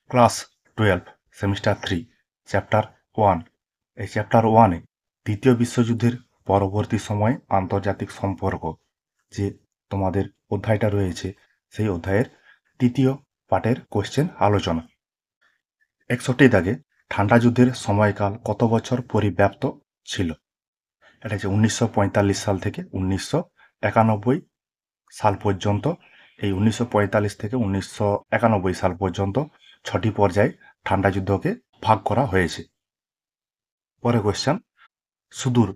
Class 12 semester 3 chapter 1। এই chapter 1-এ দ্বিতীয় বিশ্বযুদ্ধের পরবর্তী সময়ে আন্তর্জাতিক সম্পর্ক যে তোমাদের অধ্যায়টা রয়েছে সেই অধ্যায়ের তৃতীয় পার্টের কোশ্চেন আলোচনা। 61 দাগে ঠান্ডা যুদ্ধের সময়কাল কত বছর পরিব্যাপ্ত ছিল? এটা হচ্ছে 1945 সাল থেকে 1991 সাল পর্যন্ত। এই 1945 থেকে 1991 সাল পর্যন্ত 6টি পর্যায়ে ঠান্ডা যুদ্ধকে ভাগ করা হয়েছে। পরে কোশ্চেন, সুদূর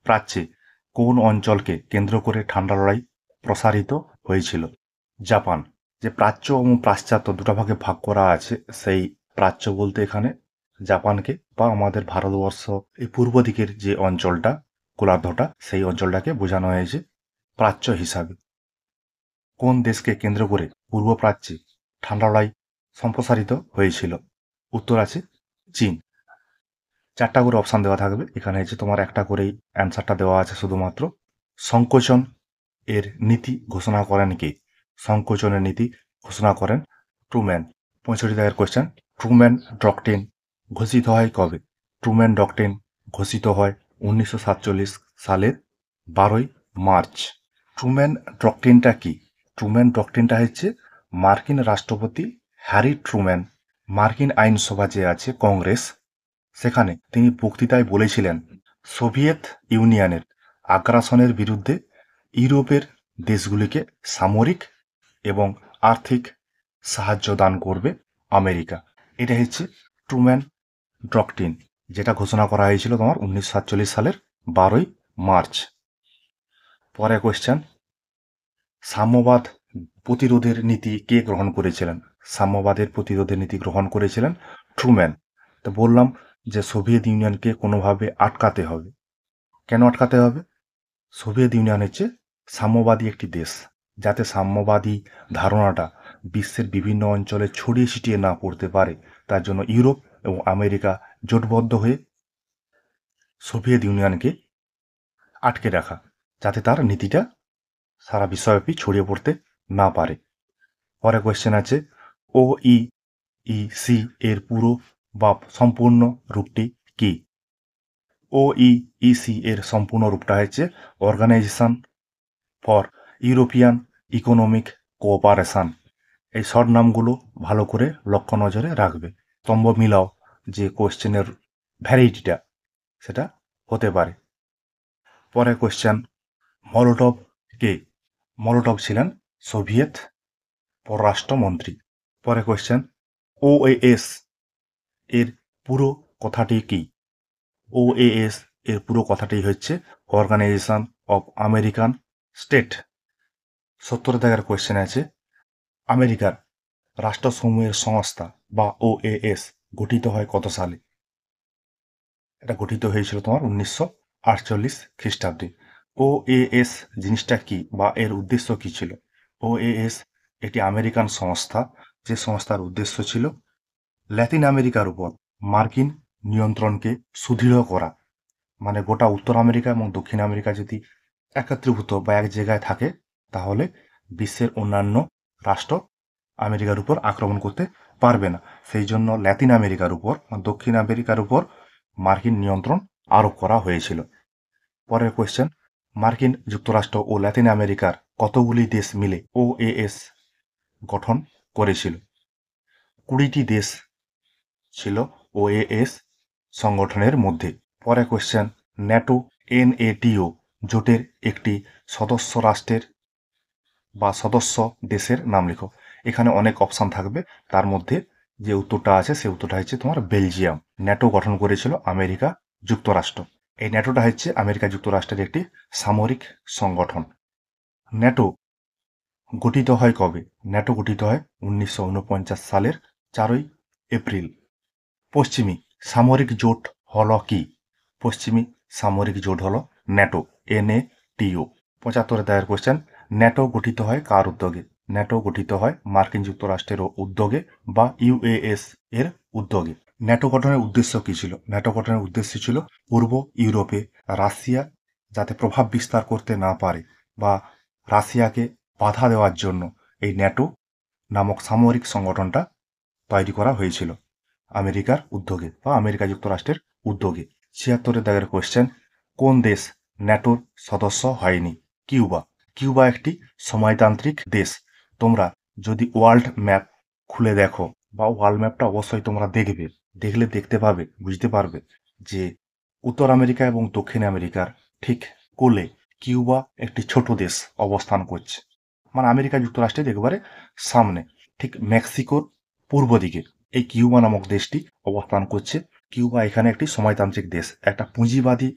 প্রাচ্যে কোন অঞ্চলকে কেন্দ্র করে ঠান্ডা লড়াই প্রসারিত হয়েছিল? জাপান। যে প্রাচ্য এবং পাশ্চাত্য দুটো ভাগে ভাগ করা আছে, সেই প্রাচ্য বলতে এখানে জাপানকে বা আমাদের ভারতবর্ষ এই পূর্ব দিকের যে অঞ্চলটা গোলার্ধটা সেই অঞ্চলটাকে বোঝানো হয়েছে প্রাচ্য হিসাবে। কোন দেশকে কেন্দ্র করে পূর্ব প্রাচ্যে ঠান্ডা লড়াই সম্প্রসারিত হয়েছিল? উত্তর আছে চীন। 4টা করে অপশান দেওয়া থাকবে, এখানে হচ্ছে তোমার একটা করেই অ্যান্সারটা দেওয়া আছে শুধুমাত্র। সংকোচন এর নীতি ঘোষণা করেন কে? সংকোচনের নীতি ঘোষণা করেন ট্রুম্যান। 65 দাগের কোয়েশ্চেন, ট্রুম্যান ডক্ট্রিন ঘোষিত হয় কবে? ট্রুম্যান ডক্ট্রিন ঘোষিত হয় 1947 সালের 12ই মার্চ। ট্রুম্যান ডক্ট্রিনটা কি? ট্রুম্যান ডক্ট্রিনটা হচ্ছে মার্কিন রাষ্ট্রপতি হ্যারি ট্রুম্যান মার্কিন আইনসভা যে আছে কংগ্রেস, সেখানে তিনি বক্তৃতায় বলেছিলেন সোভিয়েত ইউনিয়নের আগ্রাসনের বিরুদ্ধে ইউরোপের দেশগুলিকে সামরিক এবং আর্থিক সাহায্য দান করবে আমেরিকা। এটা হচ্ছে ট্রুম্যান ডক্ট্রিন, যেটা ঘোষণা করা হয়েছিল তোমার 1947 সালের 12ই মার্চ। পরে কোয়েশ্চেন, সাম্যবাদ প্রতিরোধের নীতি কে গ্রহণ করেছিলেন? সাম্যবাদের প্রতিরোধের নীতি গ্রহণ করেছিলেন ট্রুম্যান। তো বললাম যে সোভিয়েত ইউনিয়নকে কোনোভাবে আটকাতে হবে। কেন আটকাতে হবে? সোভিয়েত ইউনিয়ন হচ্ছে সাম্যবাদী একটি দেশ, যাতে সাম্যবাদী ধারণাটা বিশ্বের বিভিন্ন অঞ্চলে ছড়িয়ে ছিটিয়ে না পড়তে পারে, তার জন্য ইউরোপ এবং আমেরিকা জোটবদ্ধ হয়ে সোভিয়েত ইউনিয়নকে আটকে রাখা, যাতে তার নীতিটা সারা বিশ্বব্যাপী ছড়িয়ে পড়তে না পারে। পরে কোয়েশ্চেন আছে, OEEC এর পুরো বা সম্পূর্ণ রূপটি কি? OEEC এর সম্পূর্ণ রূপটা হচ্ছে organisation for European economic cooperation. এই শর্ট নামগুলো ভালো করে লক্ষ্য নজরে রাখবে। স্তম্ভ মিলাও যে কোশ্চেনের ভ্যারাইটিটা সেটা হতে পারে। পরে কোশ্চেন, মলোটভ কে? মলোটভ ছিলেন সোভিয়েত পররাষ্ট্রমন্ত্রী। পরে কোশ্চেন, OAS এর পুরো কথাটি কি? OAS এর পুরো কথাটি হচ্ছে অর্গানাইজেশন অফ আমেরিকান স্টেট। 70 দাগের কোয়েশ্চেন আছে, আমেরিকার রাষ্ট্রসমূহের সংস্থা বা OAS গঠিত হয় কত সালে? এটা গঠিত হয়েছিল তোমার 1948 খ্রিস্টাব্দে। OAS জিনিসটা কি বা এর উদ্দেশ্য কি ছিল? OAS এটি আমেরিকান সংস্থা, যে সংস্থার উদ্দেশ্য ছিল ল্যাতিন আমেরিকার উপর মার্কিন নিয়ন্ত্রণকে সুদৃঢ় করা। মানে গোটা উত্তর আমেরিকা এবং দক্ষিণ আমেরিকা যদি একত্রীভূত বা এক জায়গায় থাকে, তাহলে বিশ্বের অন্যান্য রাষ্ট্র আমেরিকার উপর আক্রমণ করতে পারবে না। সেই জন্য ল্যাতিন আমেরিকার উপর দক্ষিণ আমেরিকার উপর মার্কিন নিয়ন্ত্রণ আরোপ করা হয়েছিল। পরের কোয়েশ্চেন, মার্কিন যুক্তরাষ্ট্র ও ল্যাতিন আমেরিকার কতগুলি দেশ মিলে OAS গঠন করেছিল? 20টি দেশ ছিল OAS সংগঠনের মধ্যে। পরে কোয়েশ্চেন, ন্যাটো NATO জোটের একটি সদস্য রাষ্ট্রের বা সদস্য দেশের নাম লিখো। এখানে অনেক অপশান থাকবে, তার মধ্যে যে উত্তরটা আছে সেই উত্তরটা হচ্ছে তোমার বেলজিয়াম। ন্যাটো গঠন করেছিল আমেরিকা যুক্তরাষ্ট্র। এই ন্যাটোটা হচ্ছে আমেরিকা যুক্তরাষ্ট্রের একটি সামরিক সংগঠন। ন্যাটো গঠিত হয় কবে? ন্যাটো গঠিত হয় 1949 সালের 4ই এপ্রিল। পশ্চিমী সামরিক জোট হল কি? পশ্চিমী সামরিক জোট হল ন্যাটো, NATO। 75 দায়ের কোশ্চেন, ন্যাটো গঠিত হয় কার উদ্যোগে? ন্যাটো গঠিত হয় মার্কিন যুক্তরাষ্ট্রের উদ্যোগে বা UAS এর উদ্যোগে। ন্যাটো গঠনের উদ্দেশ্য কি ছিল? ন্যাটো গঠনের উদ্দেশ্য ছিল পূর্ব ইউরোপে রাশিয়া যাতে প্রভাব বিস্তার করতে না পারে বা রাশিয়াকে বাধা দেওয়ার জন্য এই ন্যাটো নামক সামরিক সংগঠনটা তৈরি করা হয়েছিল আমেরিকার উদ্যোগে বা আমেরিকা যুক্তরাষ্ট্রের উদ্যোগে। ৭৬ দাগের কোয়েশ্চেন, কোন দেশ ন্যাটোর সদস্য হয়নি? কিউবা। কিউবা একটি সময়তান্ত্রিক দেশ। তোমরা যদি ওয়ার্ল্ড ম্যাপ খুলে দেখো বা ওয়ার্ল্ড ম্যাপটা অবশ্যই তোমরা দেখবে, দেখলে দেখতে পাবে, বুঝতে পারবে যে উত্তর আমেরিকা এবং দক্ষিণ আমেরিকার ঠিক কোলে কিউবা একটি ছোট দেশ অবস্থান করছে। মানে আমেরিকা যুক্তরাষ্ট্রের একেবারে সামনে, ঠিক মেক্সিকোর পূর্ব দিকে এই কিউবা নামক দেশটি অবস্থান করছে। কিউবা এখানে একটি সময়তান্ত্রিক দেশ, একটা পুঁজিবাদী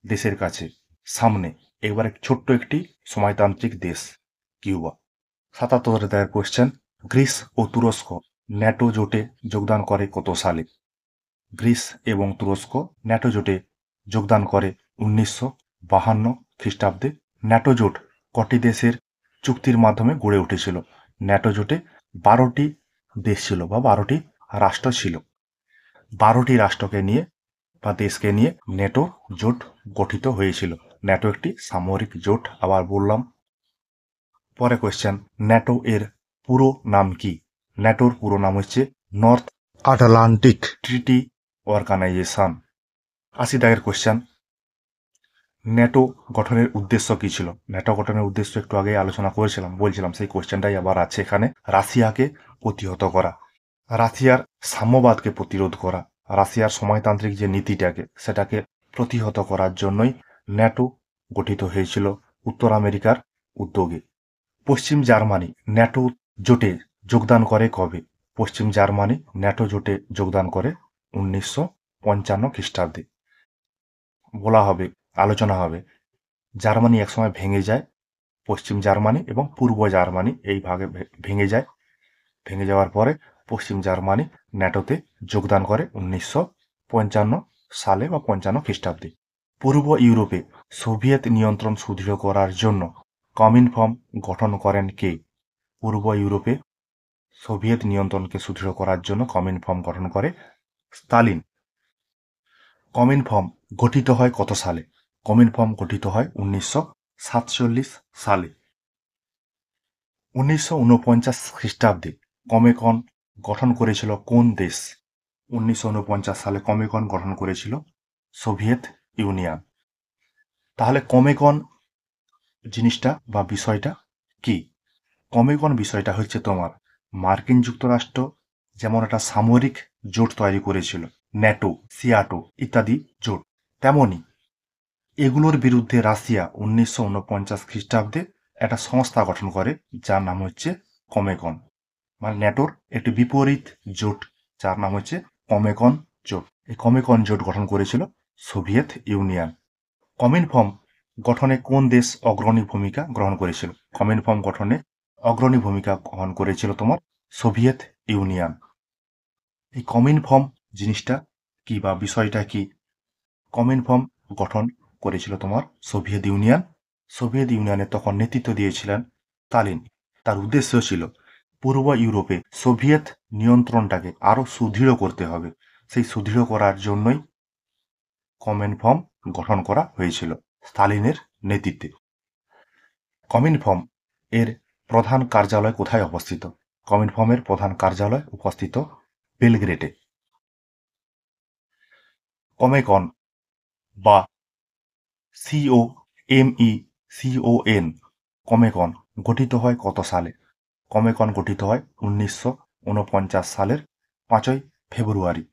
দেশের কাছে সামনে এবারে ছোট্ট একটি সময়তান্ত্রিক দেশ কিউবা। ৭৭ দাগের কোয়েশ্চেন, গ্রিস ও তুরস্ক ন্যাটো জোটে যোগদান করে কত সালে? গ্রিস এবং তুরস্ক ন্যাটো জোটে যোগদান করে ১৯৫২ খ্রিস্টাব্দে। ন্যাটো জোট কটি দেশের চুক্তির মাধ্যমে গড়ে উঠেছিল? ন্যাটো জোটে ১২টি দেশ ছিল বা ১২টি রাষ্ট্র ছিল। ১২টি রাষ্ট্রকে নিয়ে বা দেশকে নিয়ে ন্যাটো জোট গঠিত হয়েছিল। ন্যাটো একটি সামরিক জোট, আবার বললাম। পরে কোয়েশ্চেন, ন্যাটো এর পুরো নাম কি? ন্যাটোর পুরো নাম হচ্ছে নর্থ আটলান্টিক ট্রিটি অর্গানাইজেশন। ৮০ দাগের কোয়েশ্চেন, ন্যাটো গঠনের উদ্দেশ্য কি ছিল? ন্যাটো গঠনের উদ্দেশ্য একটু আগে আলোচনা করেছিলাম, বলছিলাম সেই কোয়েশ্চেনটাই আবার আছে এখানে। রাশিয়াকে প্রতিহত করা, রাশিয়ার সাম্যবাদকে প্রতিরোধ করা, রাশিয়ার সময়তান্ত্রিক যে নীতিটাকে সেটাকে প্রতিহত করার জন্যই ন্যাটো গঠিত হয়েছিল উত্তর আমেরিকার উদ্যোগে। পশ্চিম জার্মানি ন্যাটো জোটে যোগদান করে কবে? পশ্চিম জার্মানি ন্যাটো জোটে যোগদান করে ১৯৫৫ খ্রিস্টাব্দে। বলা হবে, আলোচনা হবে, জার্মানি একসময় ভেঙে যায়, পশ্চিম জার্মানি এবং পূর্ব জার্মানি এই ভাগে ভেঙে যায়। ভেঙে যাওয়ার পরে পশ্চিম জার্মানি ন্যাটোতে যোগদান করে ১৯৫৫ সালে বা ৫৫ খ্রিস্টাব্দে। পূর্ব ইউরোপে সোভিয়েত নিয়ন্ত্রণ সুদৃঢ় করার জন্য কমিনফর্ম গঠন করেন কে? পূর্ব ইউরোপে সোভিয়েত নিয়ন্ত্রণকে সুদৃঢ় করার জন্য কমিনফর্ম গঠন করে স্তালিন। কমিনফর্ম গঠিত হয় কত সালে? কমিনফর্ম গঠিত হয় ১৯৪৭ সালে। ১৯৪৯ খ্রিস্টাব্দে কমেকন গঠন করেছিল কোন দেশ? ১৯৪৯ সালে কমেকন গঠন করেছিল সোভিয়েত ইউনিয়ন। তাহলে কমেকন জিনিসটা বা বিষয়টা কি? কমেকন বিষয়টা হচ্ছে তোমার মার্কিন যুক্তরাষ্ট্র যেমন একটা সামরিক জোট তৈরি করেছিল, ন্যাটো, সিয়াটো ইত্যাদি জোট, তেমনি এগুলোর বিরুদ্ধে রাশিয়া ১৯৪৯ খ্রিস্টাব্দে একটা সংস্থা গঠন করে যার নাম হচ্ছে কমেকন। মানে ন্যাটোর একটি বিপরীত জোট যার নাম হচ্ছে কমেকন জোট। এই কমেকন জোট গঠন করেছিল সোভিয়েত ইউনিয়ন। কমিনফর্ম গঠনে কোন দেশ অগ্রণী ভূমিকা গ্রহণ করেছিল? কমিনফর্ম গঠনে অগ্রণী ভূমিকা গ্রহণ করেছিল তোমার সোভিয়েত ইউনিয়ন। এই কমিনফর্ম জিনিসটা কি বা বিষয়টা কি? কমিনফর্ম গঠন করেছিল তোমার সোভিয়েত ইউনিয়ন। সোভিয়েত ইউনিয়নে তখন নেতৃত্ব দিয়েছিলেন স্তালিন। তার উদ্দেশ্য ছিল পূর্ব ইউরোপে সোভিয়েত নিয়ন্ত্রণটাকে আরও সুদৃঢ় করতে হবে। সেই সুদৃঢ় করার জন্যই কমিনফর্ম গঠন করা হয়েছিল স্তালিনের নেতৃত্বে। কমিনফর্ম এর প্রধান কার্যালয় কোথায় অবস্থিত? কমিনফর্মের প্রধান কার্যালয় উপস্থিত বেলগ্রেডে। কমেকন বা COMECON কমেকন গঠিত হয় কত সালে? কমেকন গঠিত হয় ১৯৪৯ সালের ৫ই ফেব্রুয়ারি।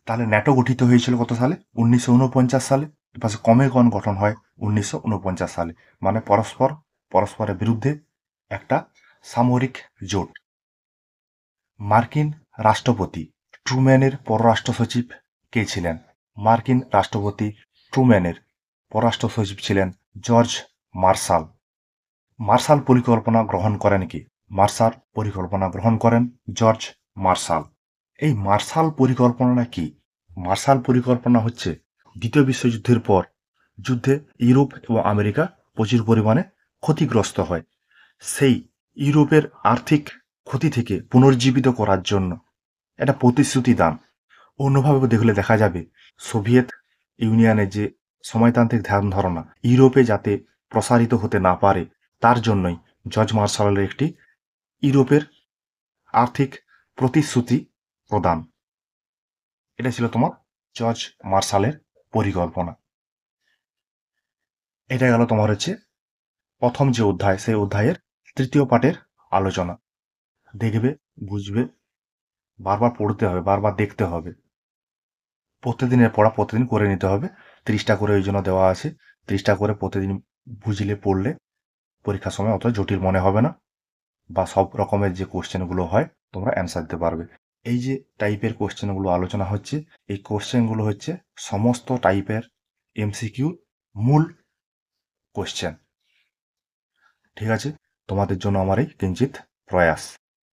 তাহলে ন্যাটো গঠিত হয়েছিল কত সালে? ১৯৪৯ সালে। এপাশে কমেকন গঠন হয় ১৯৪৯ সালে। মানে পরস্পরের বিরুদ্ধে একটা সামরিক জোট। মার্কিন রাষ্ট্রপতি ট্রুম্যানের পররাষ্ট্র সচিব কে ছিলেন? মার্কিন রাষ্ট্রপতি ট্রুম্যানের পররাষ্ট্র সচিব ছিলেন জর্জ মার্শাল। মার্শাল পরিকল্পনা গ্রহণ করেন কি? মার্শাল পরিকল্পনা গ্রহণ করেন জর্জ মার্শাল। এই মার্শাল পরিকল্পনাটা কি? মার্শাল পরিকল্পনা হচ্ছে দ্বিতীয় বিশ্বযুদ্ধের পর যুদ্ধে ইউরোপ এবং আমেরিকা প্রচুর পরিমাণে ক্ষতিগ্রস্ত হয়। সেই ইউরোপের আর্থিক ক্ষতি থেকে পুনর্জীবিত করার জন্য একটা প্রতিশ্রুতি দান। অন্যভাবে দেখলে দেখা যাবে সোভিয়েত ইউনিয়নের যে সময়তান্ত্রিক ধ্যান ধারণা ইউরোপে যাতে প্রসারিত হতে না পারে, তার জন্যই জর্জ মার্শালের একটি ইউরোপের আর্থিক প্রতিশ্রুতি প্রদান। এটা ছিল তোমার জর্জ মার্শালের পরিকল্পনা। এটা গেল তোমার হচ্ছে প্রথম যে অধ্যায়, সেই অধ্যায়ের তৃতীয় পাঠের আলোচনা। দেখবে, বুঝবে, বারবার পড়তে হবে, বারবার দেখতে হবে। প্রতিদিনের পড়া প্রতিদিন করে নিতে হবে। 30টা করে ওই জন্য দেওয়া আছে। 30টা করে প্রতিদিন বুঝলে পড়লে পরীক্ষার সময় অত জটিল মনে হবে না, বা সব রকমের যে কোশ্চেনগুলো হয় তোমরা অ্যান্সার দিতে পারবে। এই যে টাইপের কোশ্চেনগুলো আলোচনা হচ্ছে, এই কোশ্চেনগুলো হচ্ছে সমস্ত টাইপের এমসিকিউ মূল কোশ্চেন। ঠিক আছে, তোমাদের জন্য আমার এই কিঞ্চিত প্রয়াস।